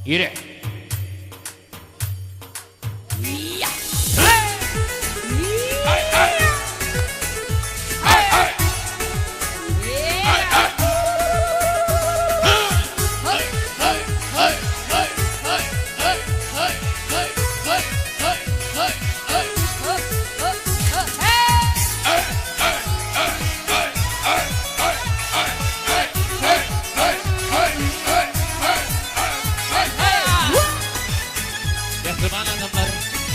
Yürü. Mehriban adamlar,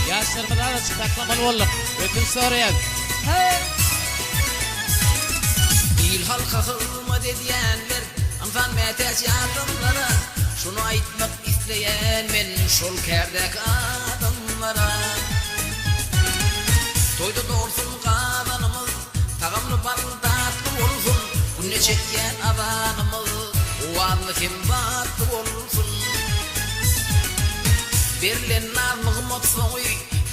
yaşlarımdan da çıtaklamalı olduk. Ötün soruyan. Değil halka hılma dediyenler, anfan metes adamlara. Şunu aytmak isteyen men şol kerdek adamlara. Toyda doğursun kananımız, tagamlı bal tatlı olsun. Bu ne çekken adanımız, o anlı kim batlı olsun. Berlen namık soy,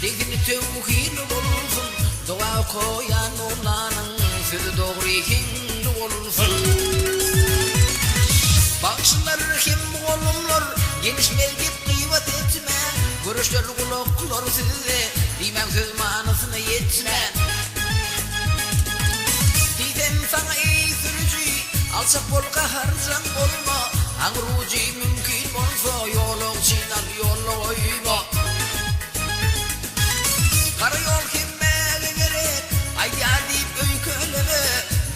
dedini tevhid olsun. Dua koyan olanın sözü doğru ikinli olsun. Bakışlar kim olumlar, geniş melgip kıyvat etme. Görüşler kulaklar size, bilmem söz manasını yetme. Didem sana ey sürücü, alçak bol kaharcan olma. Angrucu mümkün olsa yolun çınar yolu oyma. Karayol kemmeli gerek, ayda deyip öyköleme.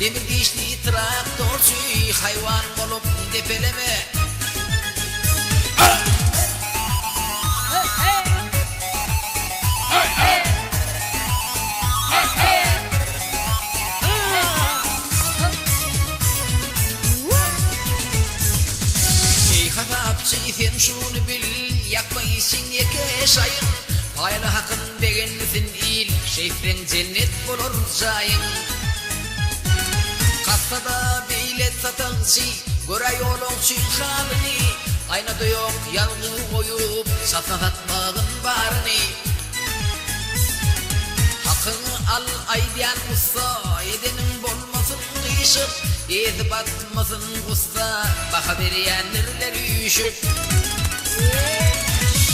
Demir dişli traktörçü, hayvan olup depeleme. Sen şunu bil, yakmayısın yeke şayın. Paylı hakkın beğenmesin il, şehrin cennet bulur cayın. Kastada beylet satansı, göre yolun halini. Aynada yok yalnız koyup, satın satmağın barını. Hakkını al aydiyan usta, edenin bolmasın kıyışıp. Ezi batmasın usta, baka vereyenlerler üşüp.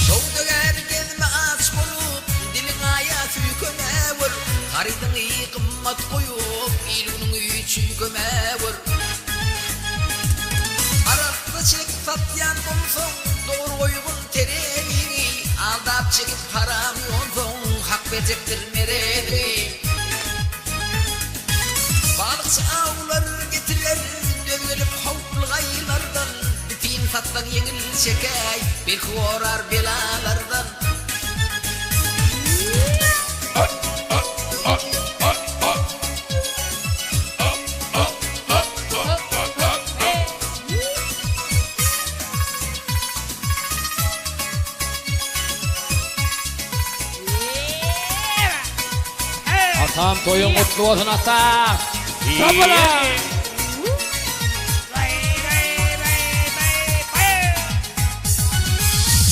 Şovda herkezme aç bulup, dilin aya tüyköme vur. Karidin iyi kımmat koyup, ilunun üçü köme vur. Araslı çek satyan olsun, doğru uygun tereğini. Aldap çekip haram yolsun, hak verecektir mereni. Balıkçı avlar getirir, dönülüp havlu gaylardan. Bitin sattan yengil çekey, belki uğrar belalardan. Atam toyun kutlu olsun atam. Sabırla.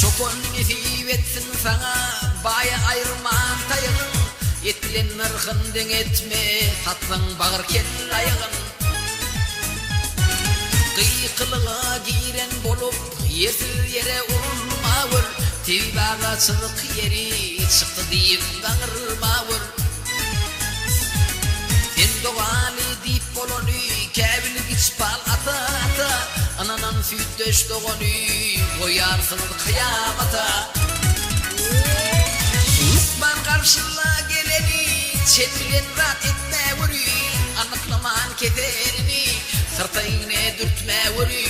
Çokon nefib etsin sana, baya ayırman tayının. Etilen nırkın etme, tatlın bağır kel ayağın. Kıykılığa giren bolup, yesil yere urulma vur. Tevibağa çılık yeri, çıktı deyip bağırma vur. Doğali deyip bolonu, kebilik içpal ata ata. Ananan sütteş doğunu, koyarsınız kıyamata. Lukman karşıla geleni, çetilen rahat etme vuru. Anıklaman kederini, sırtayına dürtme vuru.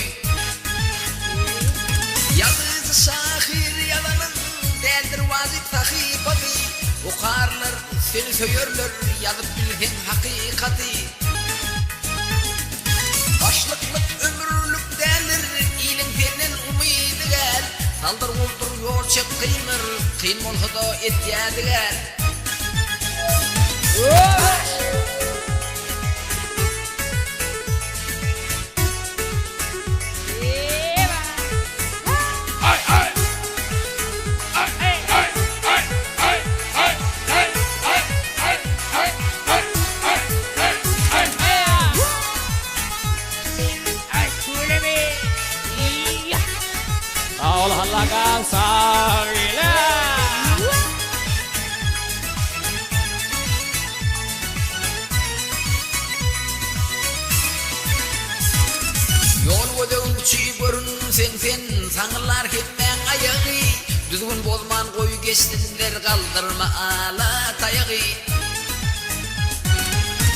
Yalnız şahir yalanın, deldir vazip takipatı. Okarlar, seni söyürler, yazıp bilhin hakikati. Başlıklık ömürlük derler, iyinin senin umidi gel. Saldır vurdur yol çek kıymır, kıyım olsa da et yedi gel. ol hallagan sağıyla. Yol ödöğüçü görünsen sen sanılar hemmen ayağı düzgün bozman koy geçtinler kaldırma ala tayağı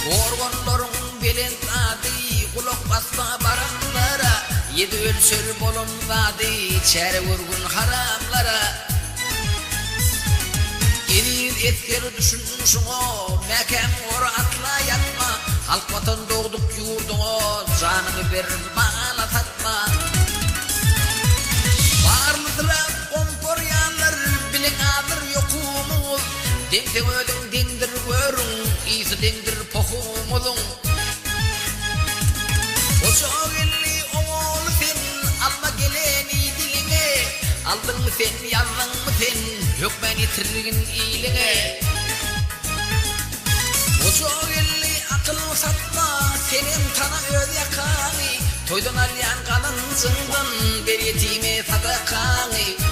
Orgonların belen adı kulak basma baranlara yedi ölsür bolun adı çare vurgun haramlara Gelir etker düşünsün o mekan or atla yatma halk vatan doğduk yurduna canını ver mala tatma Varlıdılar komporyanlar bilin adır yokumuz Demte ödün dindir görün iyisi dindir pohumuzun O çok elli oğlu sen alma geleni diline Aldın mı sen yazdın mı sen hükmen yitirgin iyiliğe O çok elli akıl satma senin tana öz yakanı Toydun alyan kalın zından bir yetime sadakanı